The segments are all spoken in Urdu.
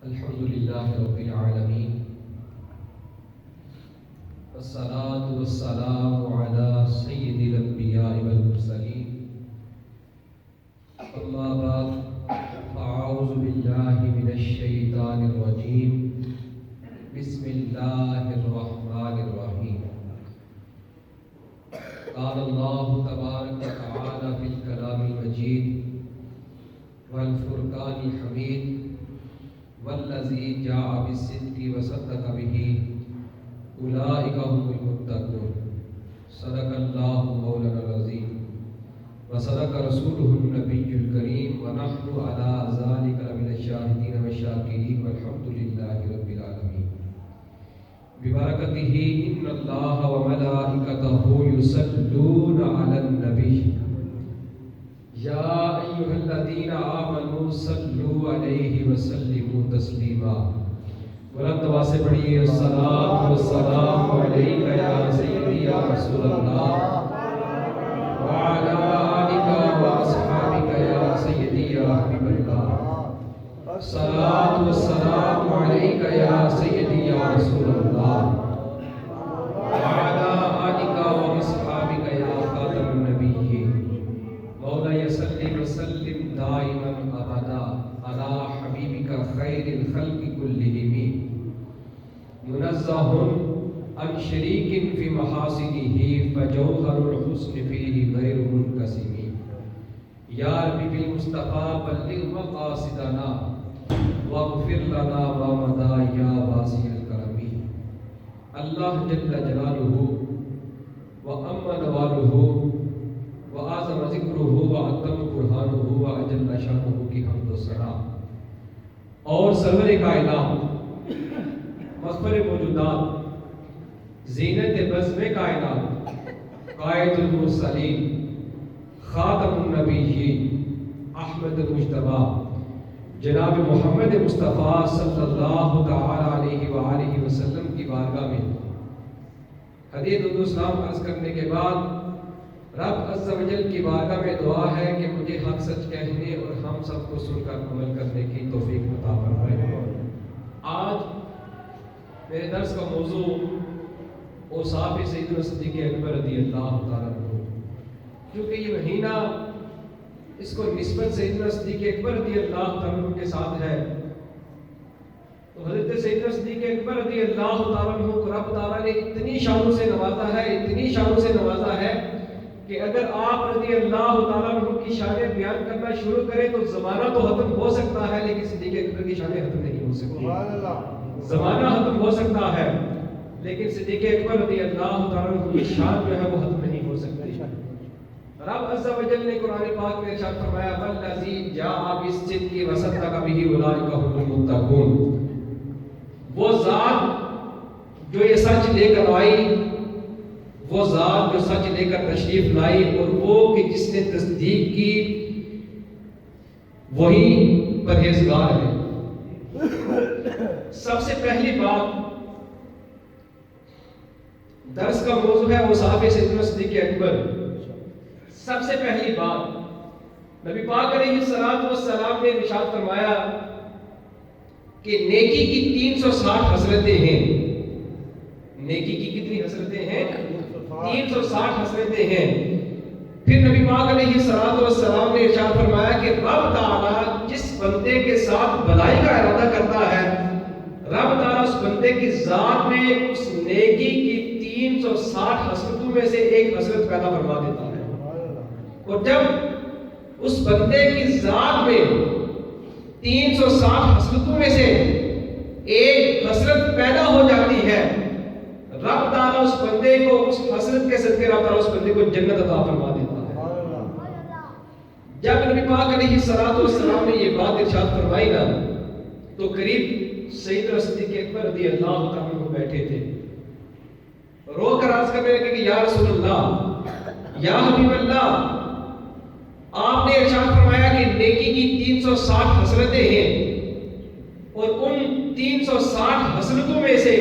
الحمد للہ رب العالمین والصلاة والسلام علی سید الانبیاء والمرسلین اما بعد فاعوذ باللہ من الشیطان الرجیم بسم اللہ الرحمن الرحیم قال اللہ تبارک وتعالی فی الکلام المجید والفرقان الحمید والذی جاء بالصدق وصدق به اولئک هم المتقون صدق اللہ مولانا العظیم وصدق رسولہ النبی الکریم ونحن علی ذلک لمن الشاہدین والشاکرین والحمد للہ رب العالمین ببرکتہ ان اللہ وملائکتہ یصلون علی النبی یا ایھا الذین آمنوا صلوا علیہ وسلموا تسلیما بلند آواز سے پڑھیے الصلاۃ والسلام علیک یا سیدی یا رسول اللہ وعلی آلک واصحابک یا سیدی یا حبیب اللہ الصلاۃ والسلام علیک یا سیدی یا رسول اللہ وعلی آلک واصحابک یا خاتم النبیین مولا صلی وسلم دائما ابدا علی حبیبک خیر الخلق کلہم منزہ عن شریک فی محاسنہ فجوہر الحسن فیہ غیر منقسم یا رب بالمصطفیٰ بلغ مقاصدنا واغفر لنا ما مضی یا واسع الکرم اللہ جل جلالہ وعم نوالہ وَأَعْظَمَ ذِكْرُهُ وَأَتَمَّ قُرْآنُهُ وَأَجَلَّ شَأْنُهُ کی حمد و ثنا اور سرور کائنات مغفر موجودات زینت بزم کائنات قائد المرسلین خاتم النبیین احمد مجتبی جناب محمد مصطفیٰ صلی اللہ تعالی علیہ وآلہ وسلم کی بارگاہ میں حدیث و سلام عرض کرنے کے بعد رب عز و جل کی بارگاہ میں دعا ہے کہ مجھے حق سچ کہنے اور ہم سب کو سن کر عمل کرنے کی توفیق عطا فرمائے۔ آج میرے درس کا موضوع اوصاف سیدنا صدیق اکبر رضی اللہ تعالیٰ عنہ، کیونکہ یہ مہینہ اس کو نسبت سیدنا صدیق اکبر رضی اللہ تعالیٰ عنہ کے ساتھ ہے، تو حضرت سیدنا صدیق اکبر رضی اللہ تعالیٰ عنہ کو رب تعالیٰ نے اتنی شانوں سے نوازا ہے، اتنی شانوں سے نوازا ہے کہ اگر آپ رضی اللہ تعالیٰ عنہ کی شانیں بیان کرنا شروع کریں تو زمانہ تو ختم ہو سکتا ہے لیکن صدیق اکبر کی شانیں ختم نہیں ہو سکتی۔ زمانہ ختم ہو سکتا ہے لیکن صدیق اکبر رضی اللہ تعالیٰ عنہ کی شان جو ہے وہ ختم نہیں ہو سکتی۔ رب عز و جل نے قرآن پاک میں ارشاد فرمایا والذی جاء بالصدق وصدق به اولئک هم المتقون، وہ ذات جو یہ سچ لے کر آئی، وہ ذات جو سچ لے کر تشریف لائی اور وہ کہ جس نے تصدیق کی وہی پرہیزگار ہے۔ سب سے پہلی بات درس کا موضوع ہے اوصاف سیدنا صدیق اکبر۔ سب سے پہلی بات نبی پاک علیہ الصلوۃ والسلام نے ارشاد فرمایا کہ نیکی کی 360 حسرتیں ہیں۔ نیکی کی کتنی حسرتیں ہیں؟ 360 حسرتیں ہیں۔ پھر نبی پاک علیہ الصلوۃ والسلام نے ارشاد فرمایا کہ رب تعالیٰ جس بندے کے ساتھ بھلائی کا ارادہ کرتا ہے، رب تعالیٰ اس بندے کی ذات میں اس نیکی کی 360 حسرتوں میں سے ایک حسرت پیدا فرما دیتا ہے، اور جب اس بندے کی ذات میں 360 حسرتوں میں سے ایک حسرت پیدا ہو جاتی ہے، رب تعالیٰ اس بندے کو اس حسرت کے صدقے رب تعالیٰ اس بندے کو جنت عطا فرما دیتا ہے۔ جب نبی پاک علیہ الصلوۃ والسلام نے یہ بات ارشاد فرمائی نا تو قریب سیدنا صدیق اکبر رضی اللہ تعالیٰ عنہ بیٹھے تھے، رو کر عرض کرنے لگے کہ یا رسول اللہ، یا حبیب اللہ، آپ نے ارشاد فرمایا کہ نیکی کی 360 حسرتیں ہیں اور ان 360 حسرتوں میں سے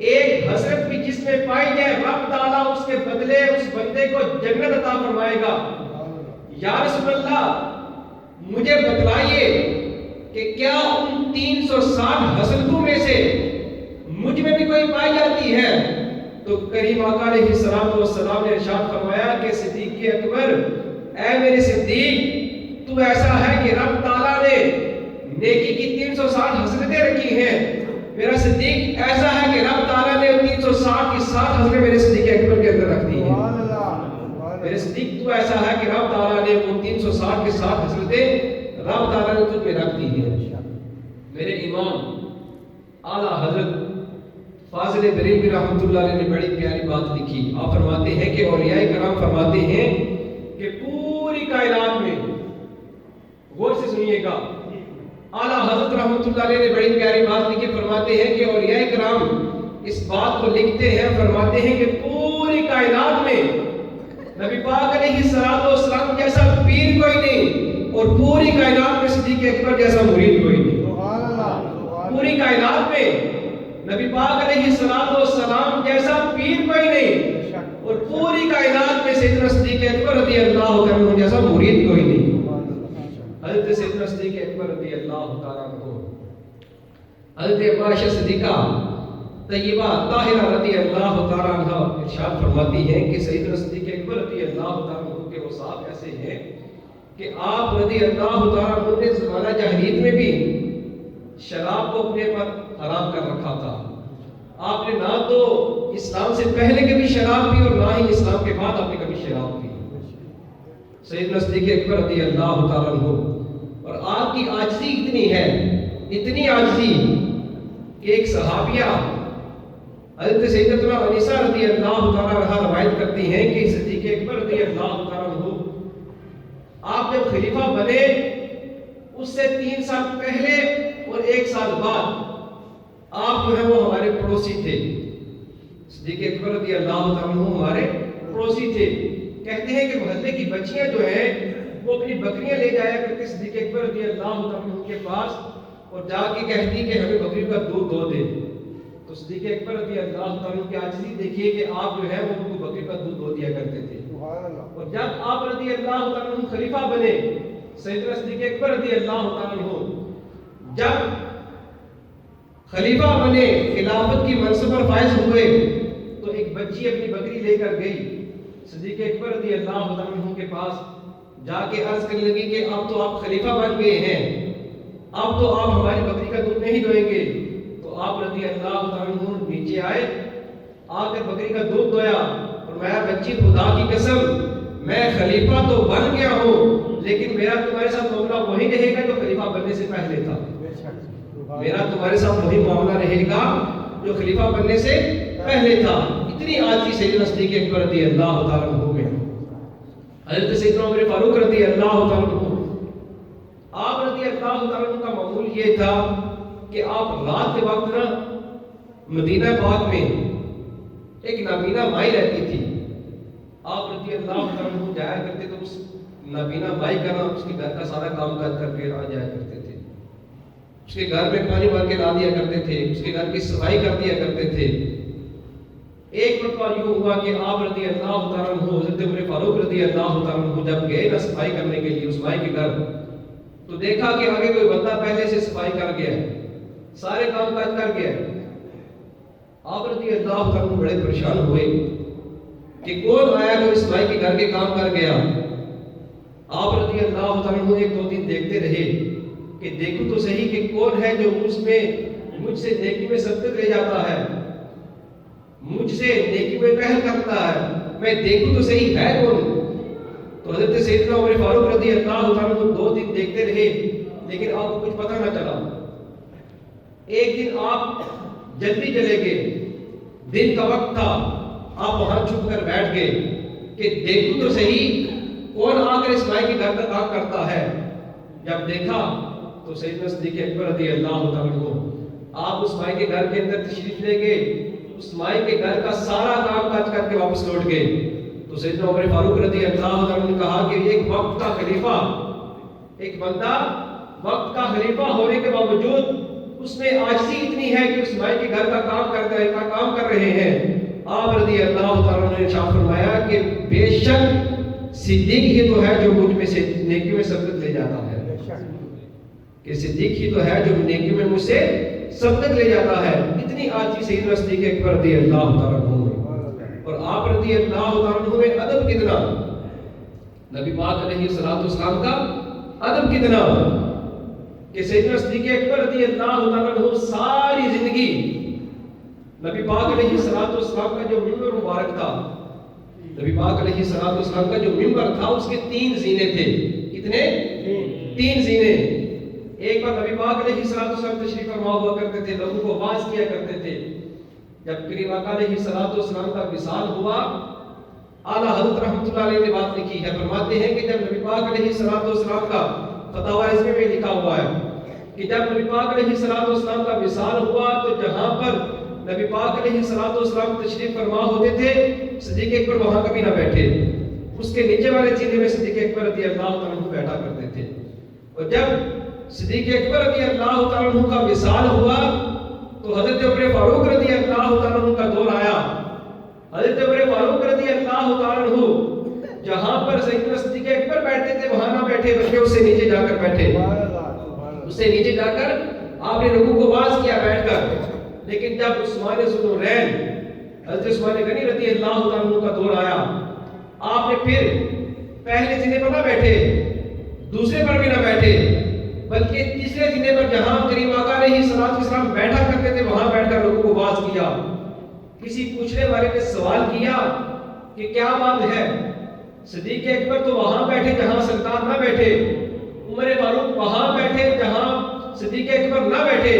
ایک حسرت بھی جس میں پائی جائے رب تعالیٰ اس کے بدلے اس بندے کو جنت عطا فرمائے گا۔ یا رسول اللہ مجھے بتلائیے کہ کیا ان 360 حسنتوں میں سے مجھ میں بھی کوئی پائی جاتی ہے، تو کریم آقا علیہ السلام نے ارشاد فرمایا کہ صدیق اکبر، اے میرے صدیق، تو ایسا ہے کہ رب تعالیٰ نے نیکی کی 360 حسنتیں رکھی ہیں۔ میرا صدیق ایسا ہے کہ رب تعالیٰ نے 360 کی 60 حسنتیں میرے صدیق اکبر کے اندر رکھ دی ہیں۔ میرے صدیق تو ایسا ہے کہ رب تعالیٰ نے وہ 360 کی 60 حسنتیں رب تعالیٰ نے تجھ پہ رکھ دی ہیں۔ میرے امام اعلیٰ حضرت فاضل بریلوی رحمۃ اللہ علیہ نے بڑی پیاری بات لکھی۔ آپ فرماتے ہیں کہ اولیاء کرام فرماتے ہیں کہ پوری کائنات میں، غور سے سنیے گا، اعلیٰ حضرت رحمۃ اللہ علیہ نے بڑی پیاری بات لکھی۔ فرماتے ہیں کہ اولیاء کرام اس بات کو لکھتے ہیں، فرماتے ہیں کہ پوری کائنات میں نبی پاک علیہ السلام جیسا پیر کوئی نہیں، اور پوری کائنات میں صدیق اکبر جیسا مرید کوئی نہیں۔ پوری کائنات میں نبی پاک علیہ السلام جیسا پیر کوئی نہیں، اور پوری کائنات میں سیدنا صدیق اکبر رضی اللہ عنہ جیسا مرید کوئی نہیں۔ حضرت سیدنا صدیق اکبر رضی اللہ تعالیٰ عنہ، حضرت عائشہ صدیقہ طیبہ طاہرہ رضی اللہ تعالیٰ عنہ ارشاد فرماتی ہیں کہ سیدنا صدیق اکبر رضی اللہ تعالیٰ عنہ کے اوصاف ایسے ہیں کہ آپ رضی اللہ تعالیٰ عنہ نے زمانہ جاہلیت میں بھی شراب کو اپنے پر حرام کر رکھا تھا۔ آپ نے نہ تو اسلام سے پہلے کبھی شراب پی اور نہ ہی اسلام کے بعد آپ نے کبھی شراب پی۔ سیدنا صدیق اکبر رضی اللہ تعالیٰ عنہ، اور آپ کی عاجزی اتنی ہے، اتنی عاجزی کہ ایک صحابیہ حضرت سیدتنا انیسہ رضی اللہ تعالیٰ عنہ روایت کرتی ہیں کہ صدیق اکبر رضی اللہ تعالیٰ عنہ آپ جب خلیفہ بنے اس سے 3 سال پہلے اور 1 سال بعد آپ جو ہے وہ ہمارے پڑوسی تھے۔ صدیق اکبر رضی اللہ تعالیٰ عنہ ہمارے پڑوسی تھے۔ کہتے ہیں کہ محلے کی بچیاں جو ہیں وہ اپنی بکریاں لے جایا کرتے صدیق اکبر رضی اللہ تعالیٰ عنہ کے پاس، اور جا کے کہتی کہ ہمیں بکری کا دودھ دو دے۔ تو صدیق اکبر رضی اللہ تعالیٰ عنہ کی عاجزی دیکھیے کہ آپ جو ہے وہ ان کو بکری کا دودھ دو دیا کرتے تھے۔ اور جب آپ رضی اللہ تعالیٰ عنہ خلیفہ بنے، سیدنا صدیق اکبر رضی اللہ تعالیٰ عنہ جب خلیفہ بنے، خلافت کی منصب پر فائز ہوئے، تو ایک بچی اپنی بکری لے کر گئی صدیق اکبر رضی اللہ عنہ کے پاس، جا کے عرض کرنے لگی کہ اب تو آپ خلیفہ بن گئے ہیں، اب تو آپ ہماری بکری کا دودھ نہیں دوئیں گے۔ تو آپ رضی اللہ عنہ نیچے آئے، آ کر بکری کا دودھ دویا، اور میں بچی خدا کی قسم میں خلیفہ تو بن گیا ہوں، لیکن میرا تمہارے ساتھ معاملہ وہی رہے گا جو خلیفہ بننے سے پہلے تھا۔ میرا تمہارے ساتھ وہی معاملہ رہے گا جو خلیفہ بننے سے پہلے تھا۔ اتنی عاجزی سیدنا صدیق اکبر رضی اللہ تعالیٰ عنہ میں۔ حضرت سیدنا عمر فاروق رضی اللہ تعالیٰ عنہ، آپ رضی اللہ تعالیٰ عنہ کا معمول یہ تھا کہ آپ رات کے وقت نا مدینہ پاک میں ایک نابینا مائی رہتی تھی، آپ رضی اللہ تعالیٰ عنہ جایا کرتے تو اس نابینا مائی کا نام اس کے گھر کا سارا کام کر کے آ جایا کرتے تھے، اس کے گھر میں پانی بھر کے لا دیا کرتے تھے، اس کے گھر کی صفائی کر دیا کرتے تھے۔ ایک مرتبہ یوں ہوا کہ آپ رضی اللہ تعالیٰ عنہ حضرت عمر فاروق رضی اللہ تعالیٰ عنہ جب گئے نا صفائی کرنے کے لیے اس مائی کے گھر، تو دیکھا کہ آگے کوئی بندہ پہلے سے صفائی کر گیا ہے، سارے کام کاج کر گیا ہے۔ آپ رضی اللہ تعالیٰ عنہ بڑے پریشان ہوئے کہ کون آیا جو اس مائی کے گھر کے کام کر گیا۔ آپ رضی اللہ تعالیٰ عنہ 1-2 دن دیکھتے رہے کہ دیکھو تو صحیح کہ کون ہے جو مجھ سے نیکی میں سبقت لے جاتا ہے، مجھ سے نیکی میں پہل کرتا ہے، میں دیکھوں تو صحیح ہے کون۔ تو حضرت سیدنا عمر فاروق رضی اللہ تعالیٰ عنہ 2 دن دیکھتے رہے، لیکن آپ کو کچھ پتہ نہ چلا۔ ایک دن آپ جلدی چلے گئے، دن کا وقت تھا، آپ وہاں چھپ کر بیٹھ گئے کہ دیکھوں تو صحیح کون آ کر اس مائی کے گھر کا کام کرتا ہے۔ جب دیکھا تو سیدنا صدیق اکبر رضی اللہ تعالیٰ عنہ آپ اس مائی کے گھر کے اندر تشریف لے گئے، اس مائی کے گھر کا سارا کام کاج کر کے واپس لوٹ گئے۔ تو سیدنا عمر فاروق رضی اللہ عنہ نے کہا کہ ایک وقت کا خلیفہ، ایک بندہ وقت کا خلیفہ ہونے کے باوجود اس میں عاجزی اتنی ہے کہ اس مائی کے گھر کا کام کر رہے ہیں۔ آپ رضی اللہ تعالیٰ نے ارشاد فرمایا کہ بے شک صدیق ہی تو ہے جو مجھ میں سے نیکی میں سبقت لے جاتا ہے، کہ صدیق ہی تو ہے جو نیکی میں مجھ سے سبقت لے جاتا ہے. اتنی عاجزی سیدنا صدیق اکبر رضی اللہ تعالیٰ عنہ میں. اور آپ رضی اللہ تعالیٰ عنہ میں ادب کتنا، نبی پاک علیہ الصلوۃ والسلام کا ادب کتنا کہ سیدنا صدیق اکبر رضی اللہ تعالیٰ عنہ ساری زندگی نبی پاک علیہ الصلوۃ والسلام کا جو منبر مبارک تھا، نبی پاک علیہ الصلوۃ والسلام کا جو منبر تھا اس کے 3 زینے تھے. کتنے؟ 3 زینے. ایک بار نبی پاک علیہ الصلوۃ والسلام تشریف فرما ہوا کرتے تھے، لوگوں کو واعظ کیا کرتے تھے. جب کریم آقا علیہ الصلوۃ والسلام کا وصال ہوا، اعلیٰ حضرت رحمۃ اللہ علیہ نے بات لکھی ہے، فرماتے ہیں کہ جب نبی پاک علیہ الصلوۃ والسلام کا فتاوی عظمی میں لکھا ہوا ہے کہ جب نبی پاک علیہ الصلوۃ والسلام کا وصال ہوا تو جہاں پر نبی پاک علیہ الصلوۃ والسلام تشریف فرما ہوتے تھے، صدیق اکبر وہاں کبھی نہ بیٹھے. اس کے نیچے والے سینے میں صدیق اکبر رضی اللہ تعالیٰ عنہ بیٹھا کرتے تھے. اور جب صدیق اکبر رضی اللہ تعالیٰ عنہ کا وصال ہوا تو حضرت عمر فاروق رضی اللہ تعالیٰ عنہ کا دور آیا. حضرت عمر فاروق رضی اللہ تعالیٰ عنہ جہاں پر سیدنا صدیق اکبر بیٹھتے تھے وہاں نہ بیٹھے بلکہ اس سے نیچے جا کر بیٹھے. اس سے نیچے جا کر آپ نے لوگوں کو واعظ کیا بیٹھ کر. لیکن جب عثمان ذوالنورین حضرت عثمان غنی رضی اللہ تعالیٰ عنہ کا دور آیا، آپ نے پھر پہلے زینے پر نہ بیٹھے، دوسرے پر بھی نہ بیٹھے، بلکہ تیسرے زینے پر جہاں کریم آقا علیہ الصلوۃ والسلام بیٹھا کرتے تھے وہاں بیٹھ کر لوگوں کو واعظ کیا. کسی پوچھنے والے نے سوال کیا کہ کیا بات ہے؟ صدیق اکبر تو وہاں بیٹھے جہاں سرکار نہ بیٹھے، عمر فاروق وہاں بیٹھے جہاں صدیق اکبر نہ بیٹھے،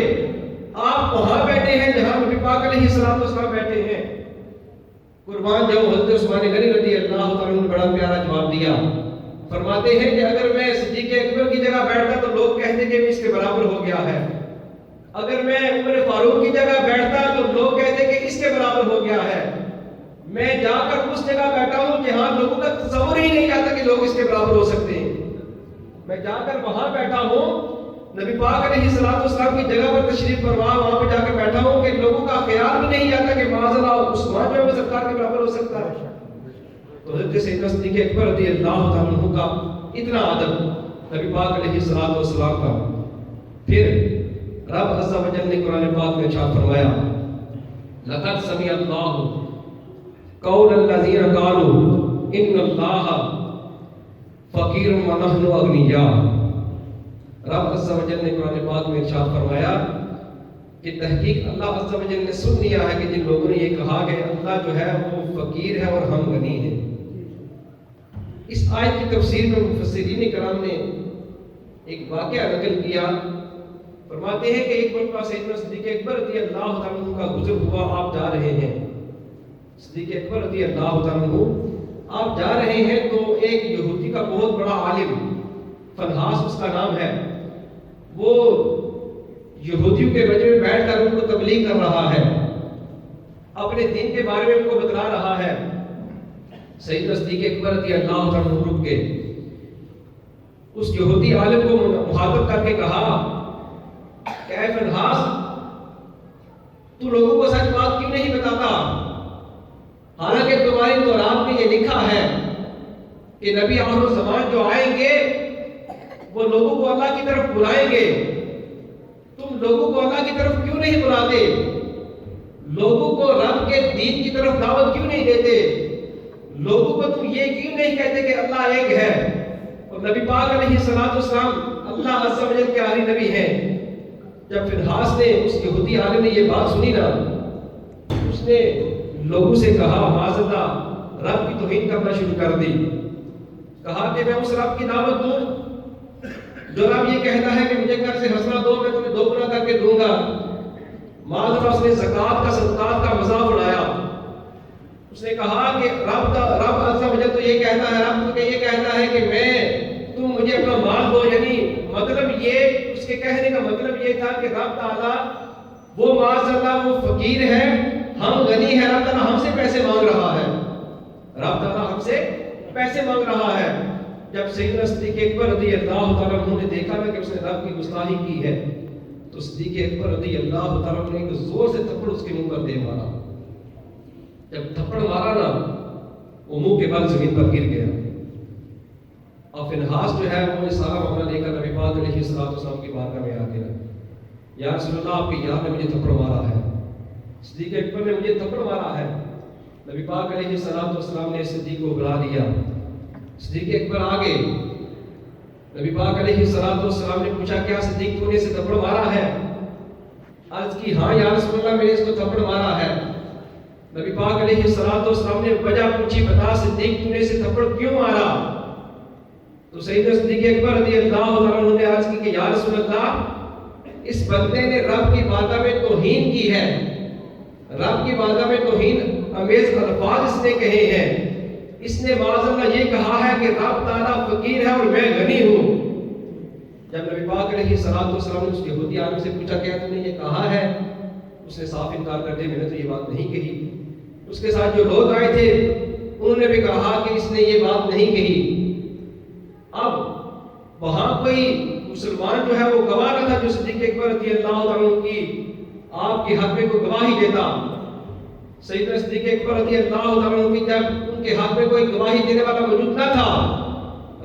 آپ وہاں بیٹھے ہیں جہاں نبی پاک علیہ الصلوۃ والسلام بیٹھے ہیں. قربان جاؤ حضرت عثمان غنی رضی اللہ تعالیٰ عنہ نے بڑا پیارا جواب دیا. فرماتے ہیں کہ اگر میں صدیق اکبر کی جگہ بیٹھتا تو لوگ کہتے کہ اس کے برابر ہو گیا ہے. اگر میں عمر فاروق کی جگہ بیٹھتا تو لوگ کہتے کہ اس کے برابر ہو گیا ہے. میں جا کر اس جگہ بیٹھا ہوں جہاں لوگوں کا تصور ہی نہیں آتا کہ لوگ اس کے برابر ہو سکتے ہیں. میں جا کر وہاں بیٹھا ہوں، نبی پاک علیہ الصلوۃ والسلام کی جگہ پر تشریف فرما وہاں پہ جا کر بیٹھا ہوں کہ لوگوں کا خیال بھی نہیں آتا کہ معاذ اللہ عثمان جو ہے سرکار کے برابر ہو سکتا ہے. تو حضرت سیدنا صدیق اکبر رضی اللہ تعالیٰ عنہ کا اتنا ادب نبی پاک علیہ الصلوۃ والسلام کا. پھر رب عز و جل نے قرآن پاک میں ارشاد فرمایا لقد سمع اللہ قول الذین قالوا ان اللہ فقیر ونحن اغنیاء. رب عز و جل نے قرآن پاک میں ارشاد فرمایا کہ تحقیق اللہ عز و جل نے سن لیا ہے کہ جن لوگوں نے یہ کہا کہ اللہ جو ہے وہ فقیر ہے اور ہم غنی ہیں. اس آیت کی تفسیر میں مفسرین کرام نے ایک واقعہ نقل کیا. فرماتے ہیں کہ ایک مرتبہ سیدنا صدیق اکبر رضی اللہ تعالیٰ عنہ کا گزر ہوا، آپ جا رہے ہیں. صدیق اکبر رضی اللہ تعالیٰ عنہ آپ جا رہے ہیں تو ایک یہودی کا بہت بڑا عالم، فنحاس اس کا نام ہے، وہ یہودیوں کے مجمع میں بیٹھ کر ان کو تبلیغ کر رہا ہے، اپنے دین کے بارے میں ان کو بتلا رہا ہے. سیدنا صدیق اکبر رضی اللہ تعالیٰ عنہ رک گئے. اس یہودی عالم کو مخاطب کر کے کہا کہ اے فنحاس، تو لوگوں کو سچ بات کیوں نہیں بتاتا؟ حالانکہ تمہاری تورات میں یہ لکھا ہے کہ نبی آخر الزمان جو آئیں گے وہ لوگوں کو اللہ کی طرف بلائیں گے. تم لوگوں کو اللہ کی طرف کیوں نہیں بلاتے؟ لوگوں کو رب کے دین کی طرف دعوت کیوں نہیں دیتے؟ لوگوں کو تم یہ کیوں نہیں کہتے کہ اللہ ایک ہے اور نبی پاک علیہ الصلوۃ والسلام اللہ عز و جل کے آخری نبی ہیں؟ جب فنحاس نے اس یہودی عالم نے یہ بات سنی نا، اس نے لوگوں سے کہا معاذ اللہ رب کی توہین کرنا شروع کر دی. کہا کہ میں اس رب کی دعوت دوں جو رب یہ کہتا ہے کہ مجھے کر سے حسنہ دو میں تمہیں 2 گنا کر کے دوں گا. معاذ اللہ اس نے زکوٰۃ کا صدقات کا مذاق اڑایا. اس نے کہا کہ رب عز و جل تو یہ کہتا ہے، رب تو یہ کہتا ہے کہ تم مجھے اپنا مال دو. یعنی مطلب یہ اس کے کہنے کا مطلب یہ تھا کہ رب تعالیٰ وہ معاذ اللہ وہ فقیر ہے، ہم غنی ہیں. رب تعالیٰ ہم سے پیسے مانگ رہا ہے، رب تعالیٰ ہم سے پیسے مانگ رہا ہے. جب سیدنا صدیق اکبر رضی اللہ تعالیٰ عنہ نے دیکھا نا کہ اس نے رب کی گستاخی کی ہے تو صدیق اکبر رضی اللہ تعالیٰ عنہ نے ایک زور سے تھپڑ اس کے منہ پر دے مارا. جب تھپڑ مارا نا وہ منہ کے بل زمین پر گر گیا. اور فنحاس جو ہے وہ یہ سارا معاملہ لے کر نبی پاک علیہ السلام کی بارگاہ میں آ گیا. یا رسول اللہ آپ کے یار نے مجھے تھپڑ مارا ہے, صدیق اکبر نے مجھے تھپڑ مارا ہے. نبی پاک علیہ السلام نے صدیق کو بلا دیا. صدیق اکبر آگے. نبی پاک علیہ السلام نے پوچھا کیا صدیق تو نے اسے تھپڑ مارا ہے؟ عرض کی ہاں یا رسول اللہ میں نے اس کو تھپڑ مارا ہے. نبی پاک علیہ السلام نے وجہ پوچھی, بتا صدیق تو نے اسے تھپڑ کیوں مارا؟ تو سیدنا صدیق اکبر رضی اللہ تعالیٰ عنہ نے عرض کی کہ یا رسول اللہ اس بندے نے رب کی بارگاہ میں توہین کی ہے, رب کی بارگاہ میں توہین امیز الفاظ اس نے کہے ہیں. اس نے معاذ اللہ یہ کہا ہے کہ رب تعالیٰ فقیر ہے اور میں غنی ہوں. جب نبی پاک علیہ السلام نے اس یہودی عالم سے پوچھا کیا تم نے یہ کہا ہے, اس نے صاف انکار کر دیا, میں نے تو یہ بات نہیں کہی. اس کے ساتھ جو لوگ آئے تھے انہوں نے بھی کہا کہ اس نے یہ بات نہیں کہی. اب وہاں کوئی مسلمان جو ہے وہ گواہ نہ تھا جو صدیق اکبر رضی اللہ عنہ کی آپ کے حق میں کوئی گواہی دیتا. سیدنا صدیق اکبر رضی اللہ عنہ کی جب ان کے حق میں کوئی گواہی دینے والا موجود نہ تھا,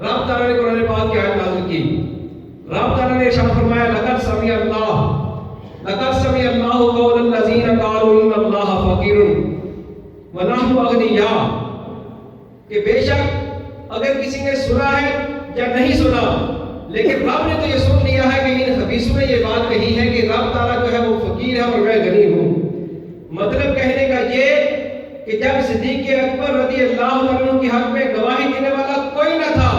رب تعالیٰ نے قرآن پاک کی آیت نازل کی. رب تعالیٰ نے ارشاد فرمایا لقد سمع اللہ قول الذین قالوا ان اللہ فقیر ونحن اغنیاء, کہ بے شک اگر کسی نے سنا ہے یا نہیں سنا, لیکن رب نے تو یہ سن لیا ہے کہ ان حدیثوں نے یہ بات کہی ہے کہ رب تعالیٰ جو ہے وہ فقیر ہے اور میں غنی ہوں. مطلب کہنے کا یہ کہ جب صدیق اکبر رضی اللہ عنہ کی حق میں گواہی دینے والا کوئی نہ تھا,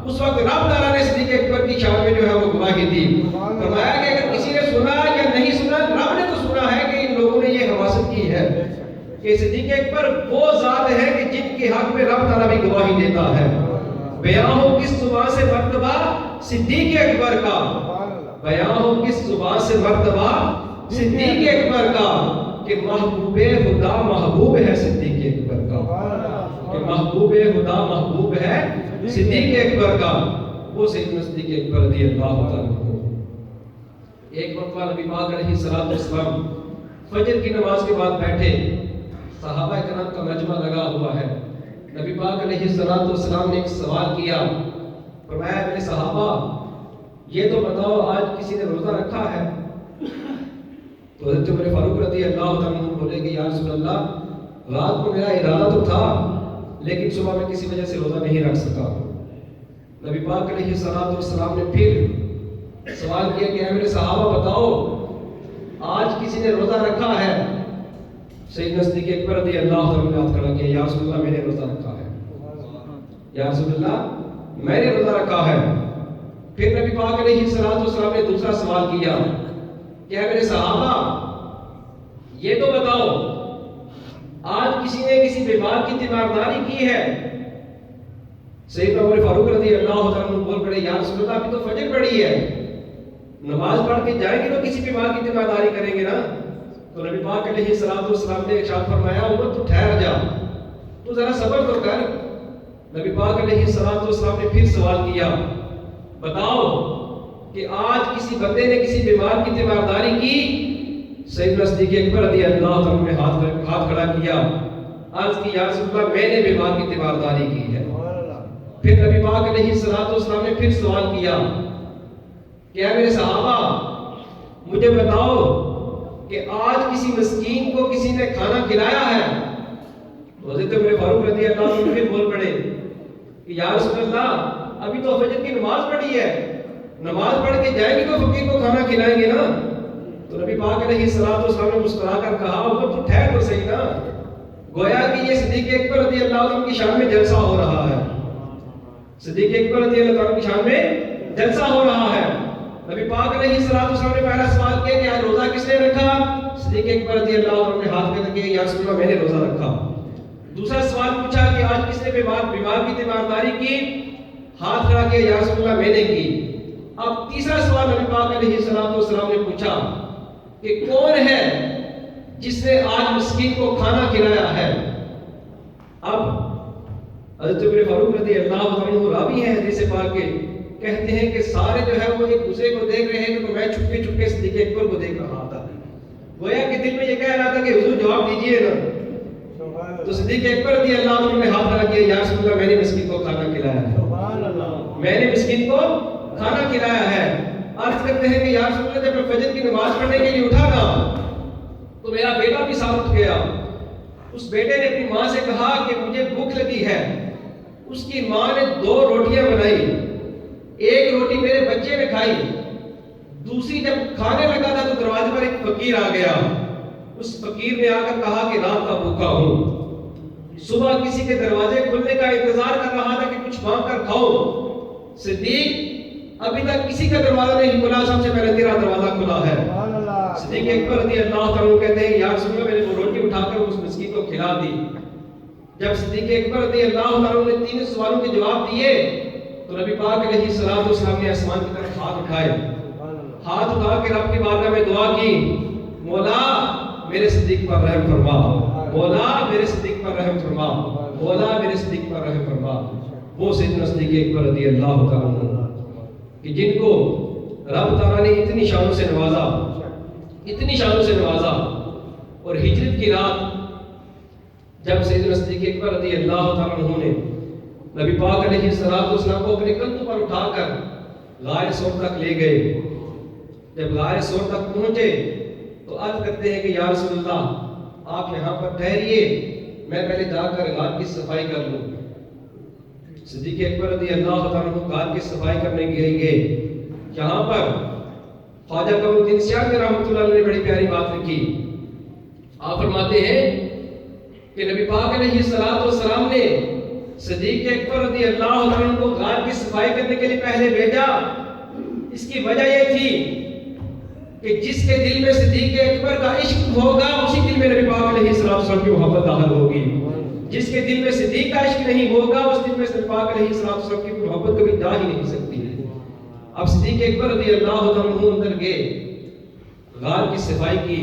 اس وقت رب تعالیٰ نے صدیق اکبر کی شان میں جو ہے وہ گواہی دی. فرمایا کہ اگر کسی نے سنا یا نہیں سنا, رب نے تو سنا ہے کہ ان لوگوں نے یہ حماست کی ہے کہ صدیق اکبر وہ ذات ہے کہ جن کے حق میں رب تعالیٰ بھی گواہی دیتا ہے. بیان ہو کس زبان سے مرتبہ صدیق اکبر کا, بیان ہو کس زبان سے مرتبہ صدیق اکبر کا, کہ محبوب خدا محبوب ہے صدیق اکبر کا, کہ محبوب خدا محبوب ہے صدیق اکبر کا. وہ سیدنا صدیق اکبر رضی اللہ تعالیٰ عنہ. ایک مرتبہ نبی پاک علیہ السلام فجر کی نماز کے بعد بیٹھے, صحابہ کرام کا مجمع لگا ہوا ہے. نبی پاک علیہ السلام نے ایک سوال کیا. فرمایا میرے صحابہ یہ تو بتاؤ آج کسی نے روزہ رکھا ہے؟ تو حضرت عمر فاروق رضی اللہ تعالیٰ عنہ بولے کہ یا رسول اللہ رات کو میرا ارادہ تو تھا لیکن صبح میں کسی وجہ سے روزہ نہیں رکھ سکا. نبی پاک علیہ السلام نے پھر سوال کیا کہ اے میرے صحابہ بتاؤ آج کسی نے روزہ رکھا ہے؟ سیدنا صدیق اکبر رضی اللہ عنہ نے ہاتھ کھڑا کیا, یا رسول اللہ میں نے روزہ رکھا ہے, یا رسول اللہ میں نے روزہ رکھا ہے. پھر نبی پاک علیہ السلام نے دوسرا سوال کیا کہ اے میرے صحابہ یہ تو بتاؤ آج کسی نے کسی بیمار کی تیمارداری کی ہے؟ سیدنا عمر فاروق رضی اللہ عنہ بول پڑے یا رسول اللہ ابھی تو فجر پڑی ہے, نماز پڑھ کے جائیں گے تو کسی بیمار کی تیمارداری کریں گے نا. تو نبی پاک علیہ السلام نے ارشاد فرمایا عمر تو ٹھہر جا, تو ذرا صبر تو کر. نبی پاک علیہ السلام نے پھر سوال کیا بتاؤ کہ آج کسی بندے نے کسی بیمار کی تیمارداری کی؟ سیدنا صدیق اکبر رضی اللہ عنہ نے ہاتھ کھڑا کیا, عرض کی یا رسول اللہ میں نے بیمار کی تیمارداری کی ہے. پھر نبی پاک علیہ السلام نے پھر سوال کیا کہ اے میرے صحابہ مجھے بتاؤ کہ آج کسی مسکین کو کسی نے کھانا کھلایا ہے؟ تو حضرت عمر فاروق رضی اللہ عنہ پھر بول پڑے کہ یا رسول اللہ ابھی تو فجر کی نماز پڑھی ہے, نماز پڑھ کے جائیں گے تو فقیر کو کھانا کھلائیں گے نا. تو نبی پاک علیہ السلام نے مسکرا کر کہا عمر تو ٹھہر تو صحیح نا, گویا کہ یہ صدیق اکبر رضی اللہ عنہ کی شان میں جلسہ ہو رہا ہے. صدیق اکبر رضی اللہ عنہ کی شان میں جلسہ ہو رہا ہے. نبی پاک علیہ السلام نے پہلا سوال کیا کہ آج روزہ کس نے رکھا؟ صدیق اکبر رضی اللہ عنہ نے ہاتھ کھڑا کیا یا رسول اللہ میں نے روزہ رکھا. دوسرا سوال پوچھا کہ آج کس نے بیمار کی تیمارداری کی؟ ہاتھ کھڑا کیا یا رسول اللہ میں نے کی. اب تیسرا سوال نبی پاک علیہ السلام نے پوچھا کہ کون ہے جس نے آج مسکین کو کھانا کھلایا ہے؟ اب حضرت عمر فاروق رضی اللہ عنہ راوی ہیں حدیث پاک کے, کہتے ہیں کہ سارے جو ہے وہ ایک دوسرے کو دیکھ رہے ہیں, تو میں چھپکے چھپکے صدیق اکبر کو دیکھ رہا تھا. گویا کہ دل میں یہ کہہ رہا تھا کہ حضور جواب دیجئے نا. تو صدیق اکبر رضی اللہ عنہ نے ہاتھ کھڑا کیا یا رسول اللہ میں نے مسکین کو کھانا کھلایا ہے. میں نے مسکین کو کھانا کھلایا ہے۔ عرض کرتے ہیں کہ یا رسول اللہ جب میں فجر کی نماز پڑھنے کے لیے اٹھا نا تو میرا بیٹا بھی ساتھ اٹھ گیا۔ اس بیٹے نے اپنی ماں سے کہا کہ مجھے بھوک لگی ہے۔ اس کی ماں نے 2 روٹیاں بنائی، ایک روٹی میرے بچے نے کھائی، دوسری جب کھانے لگا تھا تو دروازے پر ایک فقیر آ گیا۔ اس فقیر نے آ کر کہا کہ رات کا بھوکا ہوں، صبح کسی کے دروازے کھلنے کا انتظار کر رہا تھا کہ کچھ مانگ کر کھاؤ۔ صدیق ابھی تک کسی کا دروازہ نہیں کھلا، سب سے پہلے تیرا دروازہ کھلا ہے۔ صدیق اکبر رضی اللہ عنہ کہتے ہیں یا رسول اللہ میں نے وہ روٹی اٹھا کر اس مسکین کو کھلا دی۔ جب صدیق اکبر رضی اللہ عنہ نے 3 سوالوں کے جواب دیے تو نبی پاک علیہ الصلوۃ والسلام نے آسمان کی طرف ہاتھ اٹھائے، ہاتھ اٹھا کے رب کی بارگاہ میں دعا کی، مولا میرے صدیق پر رحم فرما، مولا میرے صدیق پر رحم فرما، مولا میرے صدیق پر رحم فرما۔ وہ سیدنا صدیق اکبر رضی اللہ تعالیٰ عنہ کہ جن کو رب تعالیٰ نے اتنی شانوں سے نوازا، اتنی شانوں سے نوازا، اور ہجرت کی رات جب سیدنا صدیق اکبر رضی اللہ تعالیٰ عنہ نے نبی پاک علیہ السلام کو اپنے کندھوں پر اٹھا کر غار ثور تک لے گئے، جب غار ثور تک پہنچے تو عرض کرتے ہیں کہ یا رسول اللہ آپ یہاں پر ٹھہریے، میں پہلے جا کر غار کی صفائی کر لوں۔ صدیق اکبر رضی اللہ تعالیٰ عنہ غار کی صفائی کرنے کے لیے گئے۔ یہاں پر خواجہ قمر الدین سیاسی رحمۃ اللہ علیہ نے بڑی پیاری بات لکھی۔ آپ فرماتے ہیں کہ نبی پاک علیہ السلام نے صدیق اکبر رضی اللہ عنہ کو غار کی صفائی کرنے کے لیے پہلے بھیجا۔ اس کی وجہ یہ تھی کہ جس کے دل میں صدیق اکبر کا عشق ہوگا اسی دل میں نبی پاک علیہ السلام کی محبت داخل ہوگی، جس کے دل میں صدیق کا عشق نہیں ہوگا اس دل میں نبی پاک علیہ السلام کی محبت کبھی جا ہی نہیں سکتی۔ اب صدیق اکبر رضی اللہ عنہ اندر گئے، غار کی صفائی کی،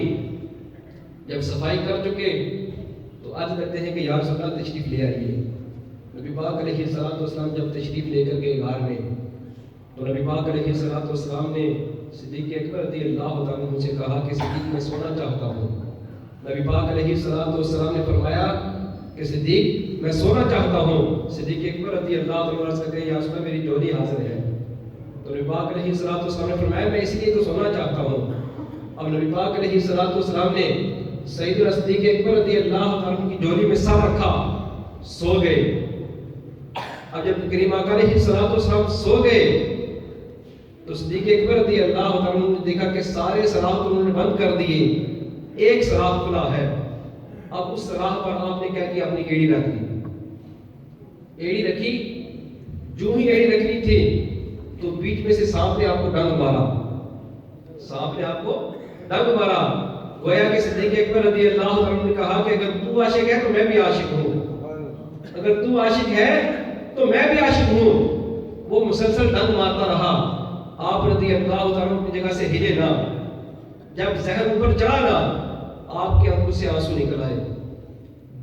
جب صفائی کر چکے تو عرض کرتے ہیں کہ یا رسول اللہ تشریف لے آئیے۔ نبی پاک علیہ السلام جب تشریف لے کر گئے غار میں تو نبی پاک علیہ السلام نے صدیق اکبر رضی اللہ عنہ سے کہا کہ صدیق میں سونا چاہتا ہوں۔ نبی پاک علیہ السلام نے فرمایا کہ صدیق میں سونا چاہتا ہوں۔ صدیق اکبر رضی اللہ عنہ عرض کرتے ہیں یا رسول اللہ میری جوڑی حاضر ہے۔ تو نبی پاک علیہ السلام نے فرمایا میں اس لیے تو سونا چاہتا ہوں۔ اب نبی پاک علیہ السلام نے سیدنا صدیق اکبر رضی اللہ عنہ کی جوڑی میں سر رکھا، سو گئے۔ اب جب کریم آقا علیہ السلام سو گئے تو صدیق اکبر رضی اللہ عنہ نے دیکھا کہ سارے سراغ انہوں نے بند کر دیے، ایک سراغ کھلا ہے۔ اب اس سراغ پر آپ نے کیا کیا، اپنی ایڑی رکھ دی۔ ایڑی رکھی، جو ہی ایڑی رکھنی تھی تو بیچ میں سے سانپ نے آپ کو ڈنگ مارا، سانپ نے آپ کو ڈنگ مارا۔ گویا کہ صدیق اکبر رضی اللہ عنہ نے کہا کہ اگر تو عاشق ہے تو میں بھی عاشق ہوں، اگر تو عاشق ہے تو میں بھی عاشق ہوں۔ وہ مسلسل ڈنگ مارتا رہا، آپ رضی اللہ عنہ کی جگہ سے ہلے نہ۔ جب زہر اوپر چڑھا نا آپ کے آنکھوں سے آنسو نکل آئے،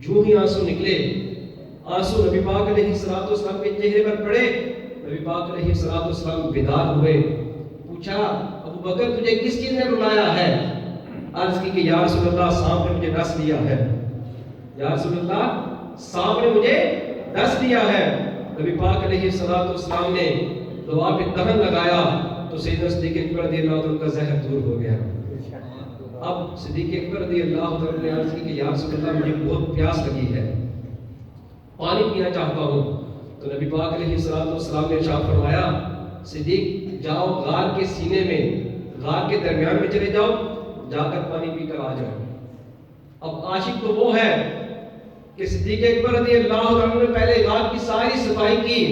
جو ہی آنسو نکلے، آنسو نبی پاک علیہ السلام کے چہرے پر پڑے، نبی پاک علیہ السلام بیدار ہوئے۔ پوچھا ابو بکر تجھے کس چیز نے رلایا ہے؟ عرض کی کہ یا رسول اللہ سانپ نے مجھے ڈس لیا ہے، یا رسول اللہ سانپ نے مجھے ڈس لیا ہے۔ نبی پاک علیہ السلام نے دعا پہ دہن لگایا تو سیدنا صدیق اکبر رضی اللہ عنہ کا زہر دور ہو گیا۔ اب صدیق اکبر رضی اللہ عنہ نے عرض کی کہ یا رسول اللہ مجھے بہت پیاس لگی ہے، پانی پینا چاہتا ہوں۔ تو نبی پاک علیہ السلام نے ارشاد فرمایا صدیق جاؤ غار کے سینے میں، غار کے درمیان میں چلے جاؤ، جا کر پانی پی کر آ جاؤ۔ اب عاشق تو وہ ہے کہ صدیق اکبر رضی اللہ عنہ نے پہلے غار کی ساری صفائی کی،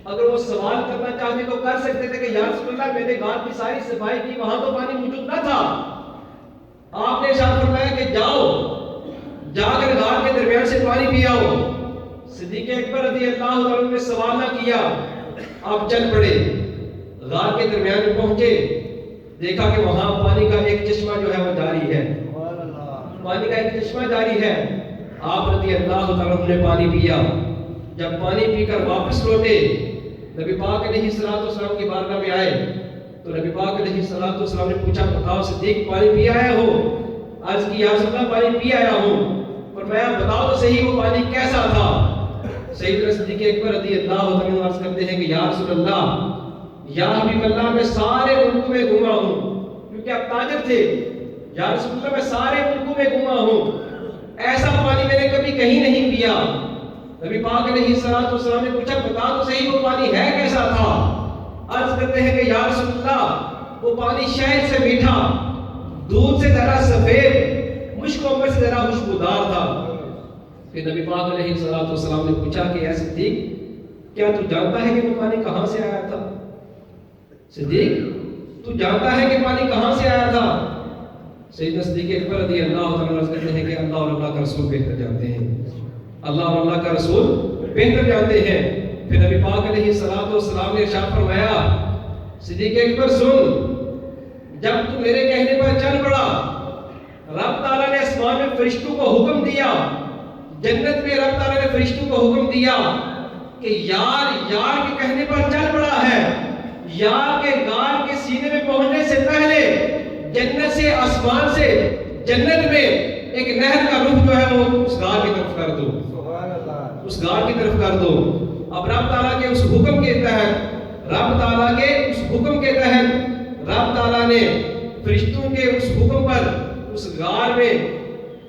اگر وہ سوال کرنا چاہتے تو کر سکتے تھے کہ یا رسول اللہ میں نے غار کی ساری صفائی کی، وہاں تو پانی موجود نہ تھا۔ آپ نے ارشاد فرمایا کہ جاؤ جا کر غار کے درمیان سے پانی پی آؤ۔ صدیق اکبر رضی اللہ عنہ نے سوال نہ کیا، آپ چل پڑے، غار کے درمیان میں پہنچے، دیکھا کہ وہاں پانی کا ایک چشمہ جو ہے وہ جاری ہے، پانی کا ایک چشمہ جاری ہے۔ آپ رضی اللہ عنہ نے پانی پیا، جب پانی پی کر واپس لوٹے نبی پاک علیہ السلام کی بارگاہ میں آئے تو نبی پاک علیہ السلام نے پوچھا بتاؤ صدیق پانی پی آیا ہو؟ عرض کی یا رسول اللہ پانی پی آیا ہوں۔ فرمایا بتاؤ تو صحیح وہ پانی کیسا تھا؟ سیدنا صدیق اکبر رضی اللہ عنہ عرض کرتے ہیں کہ یا رسول اللہ، یا حبیب اللہ، میں سارے ملکوں میں گھوما ہوں، کیونکہ آپ تاجر تھے. یا رسول اللہ، میں سارے ملکوں میں گھوما ہوں، ایسا پانی میں نے کبھی کہیں نہیں پیا. نبی پاک علیہ الصلوۃ والسلام نے پوچھا بتا تو صحیح وہ پانی ہے کیسا تھا؟ عرض کرتے ہیں کہ یا رسول اللہ، وہ پانی شہد سے میٹھا، دودھ سے ذرا سفید، مشک و عمر سے ذرا خوشبودار تھا. پھر نبی پاک علیہ الصلوۃ والسلام نے پوچھا کہ اے صدیق، کیا تو جانتا ہے کہ وہ پانی کہاں سے آیا تھا؟ صدیق، تو جانتا ہے کہ پانی کہاں سے آیا تھا؟ سیدنا صدیق اکبر رضی اللہ عنہ عرض کرتے ہیں کہ اللہ اور اللہ کا رسول بہتر جانتے ہیں، اللہ اور اللہ کا رسول بہتر جانتے ہیں. پھر نبی پاک علیہ الصلوۃ والسلام نے ارشاد فرمایا، صدیق اکبر سن، جب تو میرے کہنے پر چل پڑا، رب تعالیٰ نے آسمان میں فرشتوں کو حکم دیا، جنت میں رب تعالیٰ نے فرشتوں کو حکم دیا کہ یار کے کہنے پر چل پڑا ہے، یار کے غار کے سینے میں پہنچنے سے پہلے جنت سے، آسمان سے، جنت میں ایک نہر کا رخ جو ہے وہ اس غار کی طرف کر دو، اس غار کی طرف کر دو. اب رب تعالیٰ کے اس حکم کے تحت، رب تعالیٰ نے فرشتوں کے اس حکم پر اس غار میں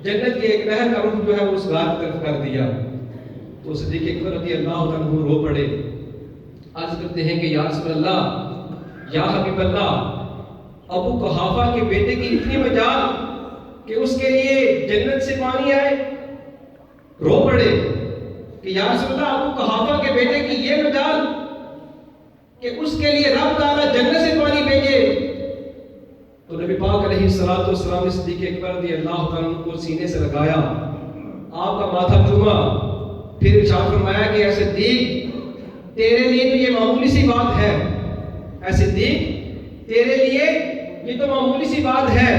جنت کے ایک نہر کا رخ جو ہے وہ اس غار کی طرف کر دیا. تو صدیق اکبر رضی اللہ عنہ رو پڑے، عرض کرتے ہیں کہ یا رسول اللہ، یا حبیب اللہ، ابو قحافہ کے بیٹے کی اتنی مجال کہ اس کے لیے جنت سے پانی آئے. رو پڑے کہ یا رسول اللہ، ابو قحافہ کے بیٹے کی یہ مجال کہ اس کے لیے رب تعالیٰ جنت سے پانی بھیجے. تو نبی پاک علیہ الصلوۃ والسلام نے صدیق اکبر رضی اللہ عنہ کو سینے سے لگایا، آپ کا ماتھا چوما، پھر ارشاد فرمایا کہ اے صدیق، تیرے لیے تو یہ معمولی سی بات ہے، اے صدیق، تیرے لیے یہ تو معمولی سی بات ہے.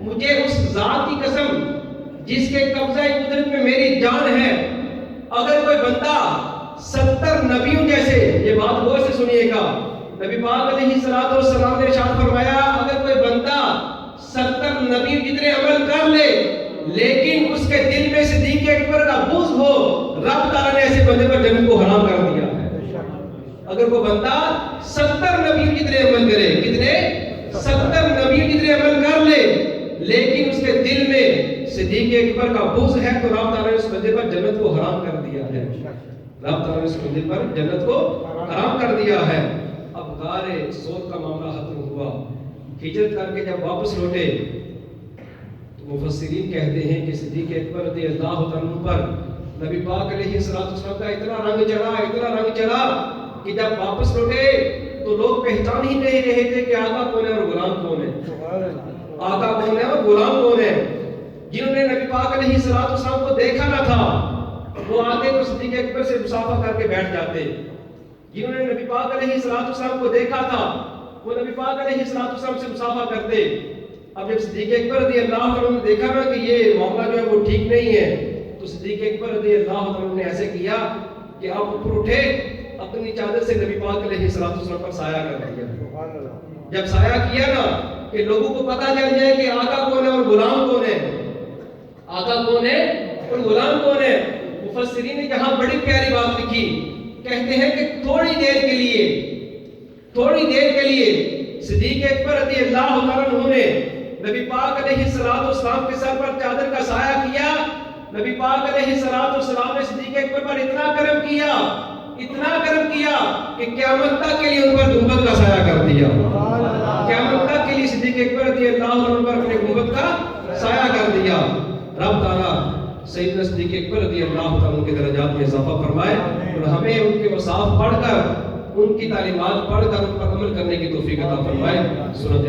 مجھے اس ذات کی قسم جس کے قبضہ قدرت میں میری جان ہے، اگر کوئی بندہ 70 نبیوں جیسے، یہ بات غور سے سنیے گا، نبی پاک علیہ الصلوۃ والسلام نے ارشاد فرمایا اگر کوئی بندہ 70 نبیوں جتنے عمل کر لے لیکن اس کے دل میں صدیق اکبر کا بغض ہو، رب تعالیٰ نے ایسے بندے پر جنت کو حرام کر دیا ہے. اگر کوئی بندہ 70 نبیوں جتنے عمل کرے، کتنے؟ 70 نبیوں جتنے عمل کر لے لیکن اس کے دل میں صدیق اکبر کا بغض ہے تو رب تعالیٰ نے اس بندے پر جنت کو حرام کر دیا ہے. رب تعالیٰ نے اس بندے پر جنت کو حرام کر دیا ہے. اب غار صوت کا معاملہ ختم ہوا، ہجرت کر کے جب واپس لوٹے تو مفسرین کہتے ہیں کہ صدیق اکبر رضی اللہ عنہ پر نبی پاک علیہ السلام کا اتنا رنگ چڑھا کہ جب واپس لوٹے تو لوگ پہچان ہی نہیں رہے تھے کہ آقا کون ہے اور غلام کون ہے، آقا کون ہے اور غلام کون ہے. جنہوں نے نبی پاک علیہ السلام کو دیکھا نہ تھا وہ آتے تو صدیق اکبر سے مصافحہ کر کے بیٹھ جاتے. جنہوں نے نبی پاک علیہ السلام کو دیکھا تھا وہ نبی پاک علیہ السلام سے مصافحہ کرتے. اب جب صدیق اکبر رضی اللہ عنہ نے دیکھا نا کہ یہ معاملہ جو ہے وہ ٹھیک نہیں ہے تو صدیق اکبر رضی اللہ عنہ نے ایسے کیا کہ آپ اوپر اٹھے، اپنی چادر سے نبی پاک علیہ السلام پر سایہ کر دیا. جب سایہ کیا نا کہ لوگوں کو پتہ چل جائے کہ آقا کون ہے اور غلام کون ہے، آقا کون ہے اور غلام کون ہے. مفسرین نے یہاں بڑی پیاری بات لکھی، کہتے ہیں کہ تھوڑی دیر کے لیے صدیق اکبر رضی اللہ عنہ نے نبی پاک علیہ السلام کے سر پر چادر کا سایہ کیا. نبی پاک علیہ السلام نے صدیق اکبر پر اتنا کرم کیا کہ قیامت تک کے لیے ان پر گنبد کا سایہ کر دیا. قیامت تک کے لیے صدیق اکبر رضی اللہ عنہ پر اپنے گنبد کا سایہ کر دیا. رب تعالیٰ سیدنا صدیق اکبر رضی اللہ عنہ کے درجات میں اضافہ فرمائے اور ہمیں ان کے اوصاف پڑھ کر، ان کی تعلیمات پڑھ کر ان پر عمل کرنے کی توفیق عطا فرمائے. سنت